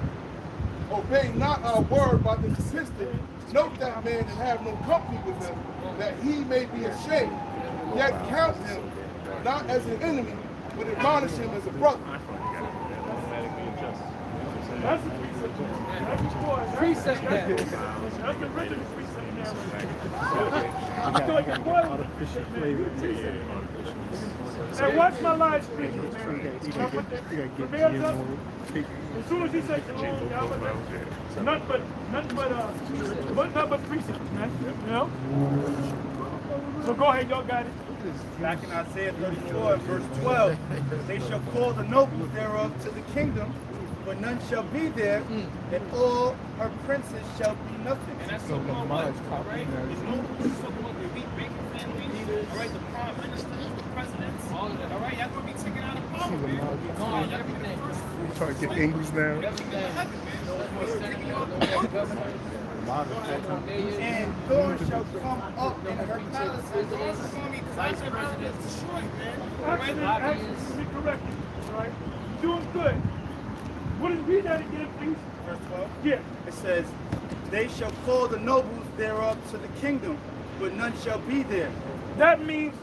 obey not our word by the consistent, note that man and have no company with him, that he may be ashamed. Yet count him not as an enemy, but admonish him as a brother. That's the precept. That's the story. Precept that. That's the original precept now. I feel like a spoiler. Hey, watch my live stream, man. I put the bears up. As soon as you say shalom, nothing but precepts, man. You know? So go ahead, y'all got it. Back in Isaiah 34, verse 12, they shall call the nobles thereof to the kingdom, but none shall be there, and all her princes shall be nothing. And that's talking about what, right? It's nobles, talking about the elite banking families, all right, the prime ministers, the presidents, all of that, all right? Y'all gonna be taken out of power, man. Y'all gonna be the first. You trying to get English now? Everything heaven, man. And thorns shall come up in her palaces. Vice president destroyed, man. Actually, to be corrected, all right? You're doing good. What is read that again, please? Verse 12. Yeah. It says, they shall call the nobles thereof to the kingdom, but none shall be there. That means,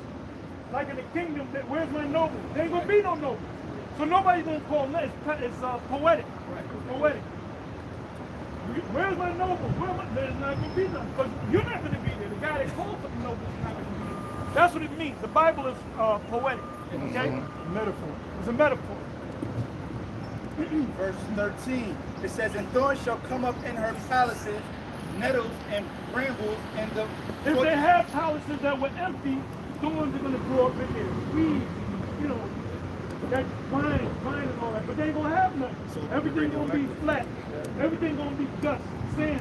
like in the kingdom, that where's my noble? There ain't gonna be no noble. So nobody's gonna call them that. It's poetic. It's poetic. Where's my noble? There's not gonna be none. Because you're not gonna be there. The guy that called for the noble is not gonna be there. That's what it means. The Bible is poetic. Okay? Metaphor. It's a metaphor. Verse 13. It says, and thorns shall come up in her palaces, nettles and brambles, and the... If they have palaces that were empty, thorns are going to grow up in there. Weeds, you know, that vine and all that. But they ain't going to have nothing. Everything going to be flat. Everything going to be dust, sand.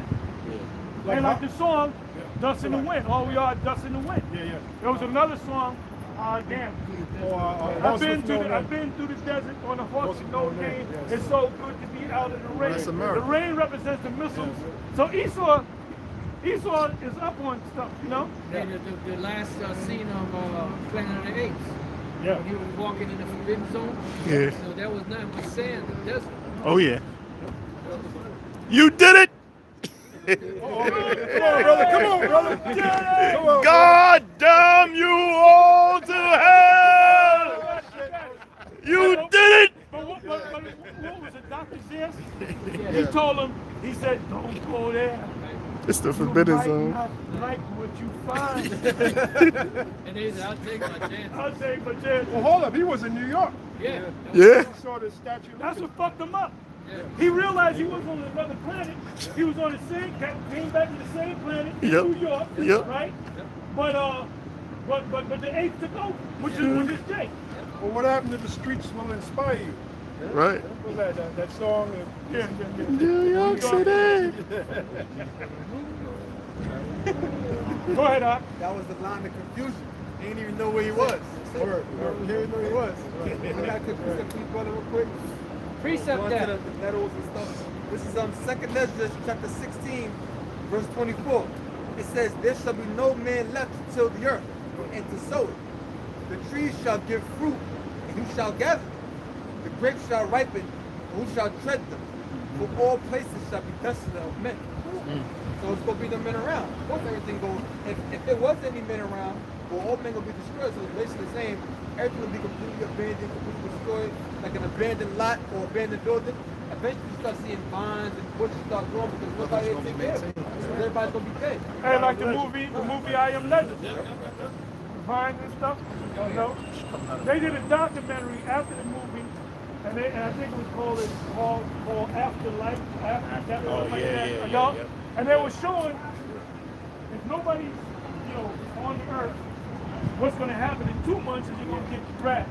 And like the song, Dust in the Wind. All we are, dust in the wind. There was another song, damn. I've been through the desert on a horse with no name. It's so good to be out in the rain. That's America. The rain represents the missiles. So Esau is up on stuff, you know? The last scene of Planet of the Apes. Yeah. When he was walking in the forbidden zone. Yeah. So there was nothing but sand in the desert. Oh yeah. You did it! Come on, brother. God damn you all to hell! You did it! But what was it, Dr. Zest? He told him, he said, don't go there. It's the You forbidden might zone. not like what you find. And they said, I'll take my chance. I'll take my chance. Well, hold up. He was in New York. Yeah. Yeah. He saw the statue. That's what fucked him up. He realized he was on another planet. He was on the same, came back to the same planet in Yep. New York, Yep. right? But the apes took over, which is Jake. Well, what happened to the streets will inspire you? Right. What was that song? New York City. Go ahead, Doc. That was the line of confusion. He didn't even know where he was. He didn't even know where he was. I got confused, please, brother, real quick. Precept Going that. to the nettles and stuff. This is 2nd Ezra chapter 16, verse 24. It says, there shall be no man left to till the earth and to sow it. The trees shall give fruit, and who shall gather them? The grapes shall ripen, and who shall tread them? For all places shall be desolate of men. So it's going to be the men around. Of course, everything goes. If there was any men around, well, all men going to be destroyed. So it's basically the same. Everything will be completely abandoned, completely destroyed, like an abandoned lot or abandoned building. Eventually, you start seeing vines and bushes start growing because nobody will take care of it. So everybody's going to be dead. And like the movie I Am Legend. Vines and stuff. You know? They did a documentary after the movie, and I think it was called Afterlife. And they were showing if nobody's, you know, on the earth, what's going to happen in 2 months is you're going to get grass.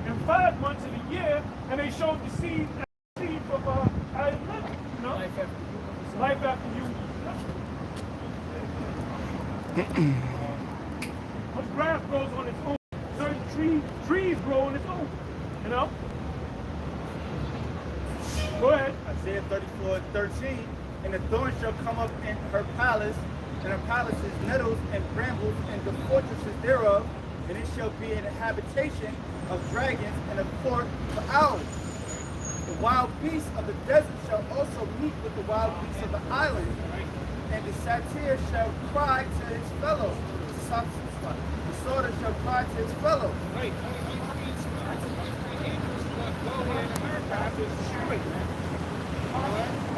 In 5 months in a year, and they showed the seed from I Am Legend. You know? Life after you. But grass grows on its own. Certain trees grow on its own. You know? Go ahead. Isaiah 34:13. And the thorn shall come up in her palace, and her palaces nettles and brambles, and the fortresses thereof, and it shall be an habitation of dragons and a court for owls. The wild beasts of the desert shall also meet with the wild beasts of the island, and the satyr shall cry to his fellow. The sword shall cry to his fellow.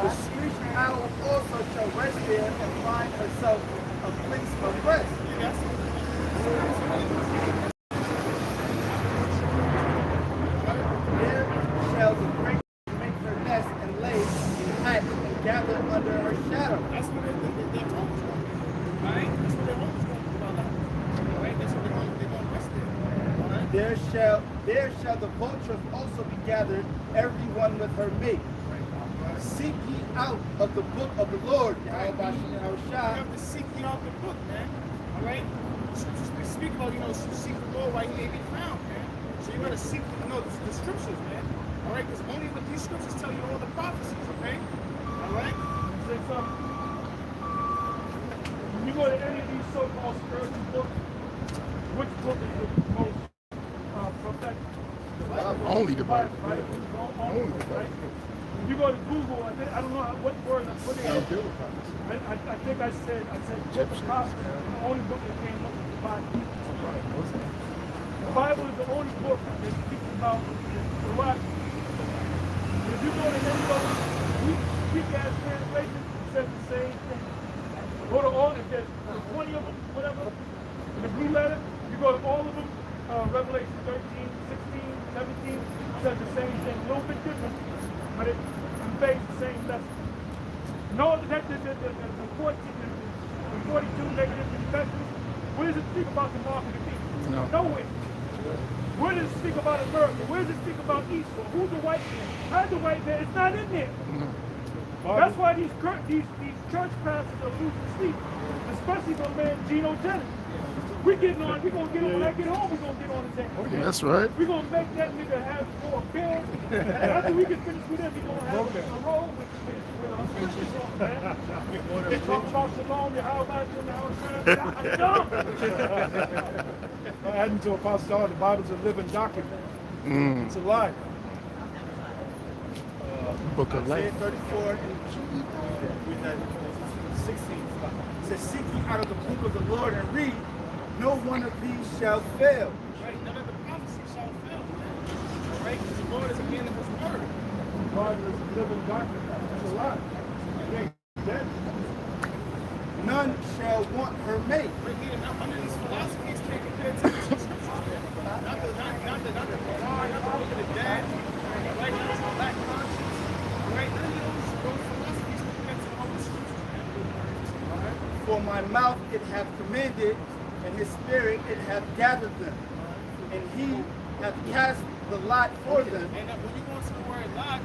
The screech owl also shall rest there and find herself a place of rest. There shall the great make her nest and lay and hatch and gather under her shadow. That's what they're talking about. Right? That's what they're always talking about. Right? That's what they're going to rest there. Right? There shall the vultures also be gathered, every one with her mate. Seek ye out of the book of the Lord. You have to seek ye out the book, man. All right? We speak about, seek the Lord while he may be found, man. So you gotta seek, the scriptures, man. All right? Because only what these scriptures tell you all the prophecies, okay? All right? Say something. When you go to any of these so-called spiritual books, which book is the most prophetic? Only the Bible. Right? Only the Bible. If you go to Google, I don't know what word I put in. I think I said Chip Costa, the only book that came up with the Bible. The Bible is the only book that speaks about the rock. If you go to any other weak-ass translation, it says the same thing. Go to all, if there's 20 of them, whatever, in the blue letter, you go to all of them, Revelation 13, 16, 17, says the same thing, a little bit different, but it conveys the same lesson. No, that the 42 negative confessions, where does it speak about the mark of the beast? No. Nowhere. Where does it speak about America? Where does it speak about Esau? Who's the white man? How's the white man? It's not in there. That's why these church pastors are losing sleep, especially my man Gino Jennings. We're gonna get on, when I get home, we're gonna get on his ass. That's right. We're gonna make that nigga have 4 bills. And after we get finished with him, we're gonna have a roll with our scriptures on, man. They talk about Shalom, Yahweh, Adding to Apostle, the Bible's a living document. It's alive. Book of Isaiah life. 34 and 16. It says, seek ye out of the book of the Lord and read, no one of these shall fail. Right? None of the prophecies shall fail, man. Right? Because the Lord is a man of his word. The Bible is a living document. It's alive. It ain't dead. None shall want her mate. But again, none of these philosophies can't compare to the scriptures. Not the Quran, not the book of the dead, right? Not the black conscience. Right? None of those philosophies compare to the Holy Scriptures, man. For my mouth it hath commanded, and his spirit it hath gathered them. And he hath cast the lot for them. And when you go into the word lot,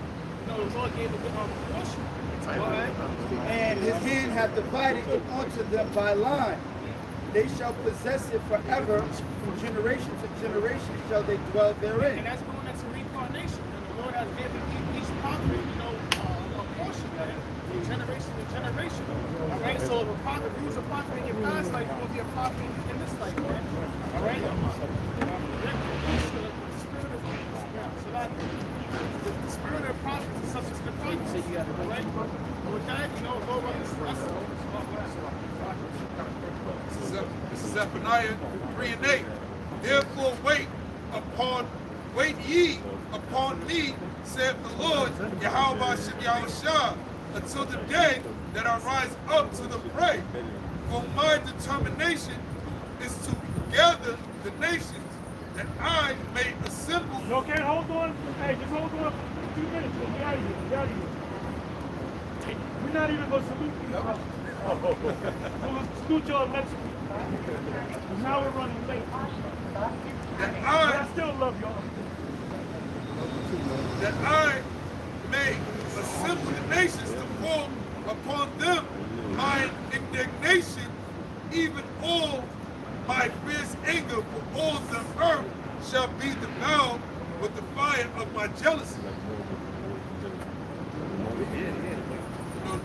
the Lord gave a good portion. And his hand hath divided it unto them by line. They shall possess it forever, from generation to generation shall they dwell therein. And that's going into reincarnation. And the Lord has given each prophet, a portion of it, from generation to generation. All right, so if a prophet views a prophet in your past life, you're going to be a prophet in this life, man. All right? The spirit of the prophet is subject to the prophet. All right? With that, go run this lesson. This is Zephaniah 3 and 8. Therefore wait ye upon me, saith the Lord, Yahweh Shah, until the day that I rise up to the prey. For my determination is to gather the nations, that I may assemble. You okay? Hold on. Hey, just hold on for 2 minutes. We'll be out of here. We'll be out of here. We're not even going to salute you. We'll salute y'all next week. Now we're running late. But I still love y'all. That I may assemble the nations to pour upon them my indignation, even all my fierce anger, for all the earth shall be devoured with the fire of my jealousy.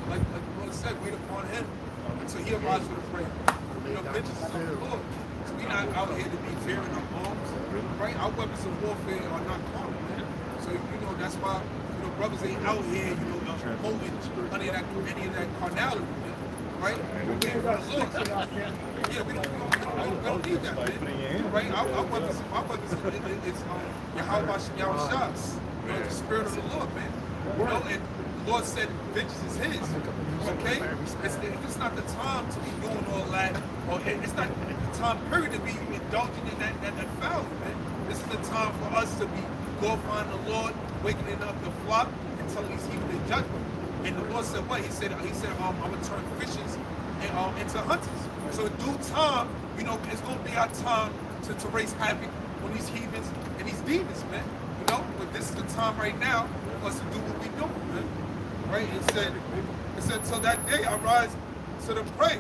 Like the Lord said, wait upon him until he arrives with a prayer. Vengeance is of the Lord. So we're not out here to be fearing our arms, right? Our weapons of warfare are not carnal, man. So that's why brothers ain't out here, promoting any of that carnality, man. Right? We're waiting for the Lord. Yeah, we don't need that, man. Right? Our weapons it's Yahweh Shah, the spirit of the Lord, man. And the Lord said vengeance is his. Okay? It's not the time to be doing all that, or it's not the time period to be indulging in that foul, man. This is the time for us to be glorifying the Lord, waking up the flock, and telling these heathen in judgment. And the Lord said what? He said, I'm gonna turn fishers into hunters. So in due time, it's gonna be our time to raise havoc on these heathens and these demons, man. But this is the time right now for us to do what we do, man. Right? It said, so that day I rise to pray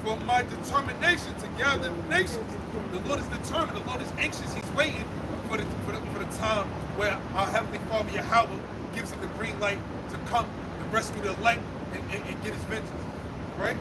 for my determination to gather the nations. The Lord is determined. The Lord is anxious. He's waiting for the time where our Heavenly Father Yahweh gives him the green light to come and rescue the elect and get his vengeance. Right?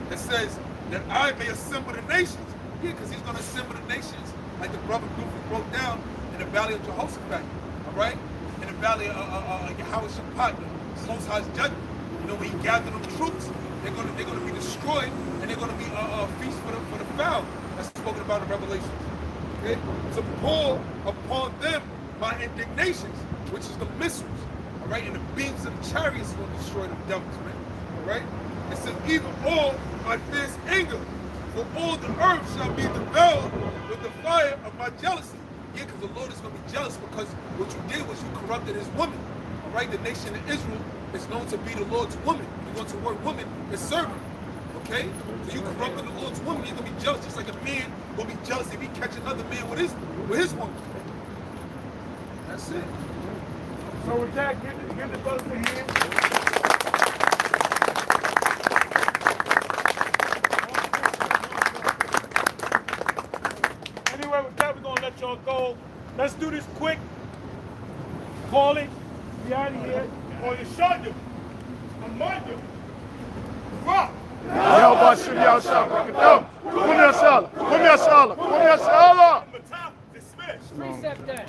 It says that I may assemble the nations. Yeah, because he's going to assemble the nations like the brother Goofy broke down in the valley of Jehoshaphat. All right? In the valley of Yahweh Shaphat, the Most High's judgment. You know, when he gathered them troops, they're going to be destroyed, and they're going to be a feast for the fowl. That's spoken about in Revelation. Okay? To pour upon them my indignations, which is the missiles. All right? And the beams of the chariots will destroy them devils, man. All right? It says, even all my fierce anger, for all the earth shall be devoured with the fire of my jealousy. Yeah, because the Lord is going to be jealous because what you did was you corrupted his woman. All right? The nation of Israel is known to be the Lord's woman. You want to word woman is servant. Okay? So you corrupted the Lord's woman, you're going to be jealous. Just like a man will be jealous if he catch another man with his woman. That's it. So with that, give the brother the hand. Anyway, with that, we're going to let y'all go. Let's do this quick. Call it. Be out of here. Or you shot them. Among them. Rock. Yo, Bashir, yo, Shabba. Come here, Shala. Come here, Shala. Come here, Shala. Dismissed. Precept that.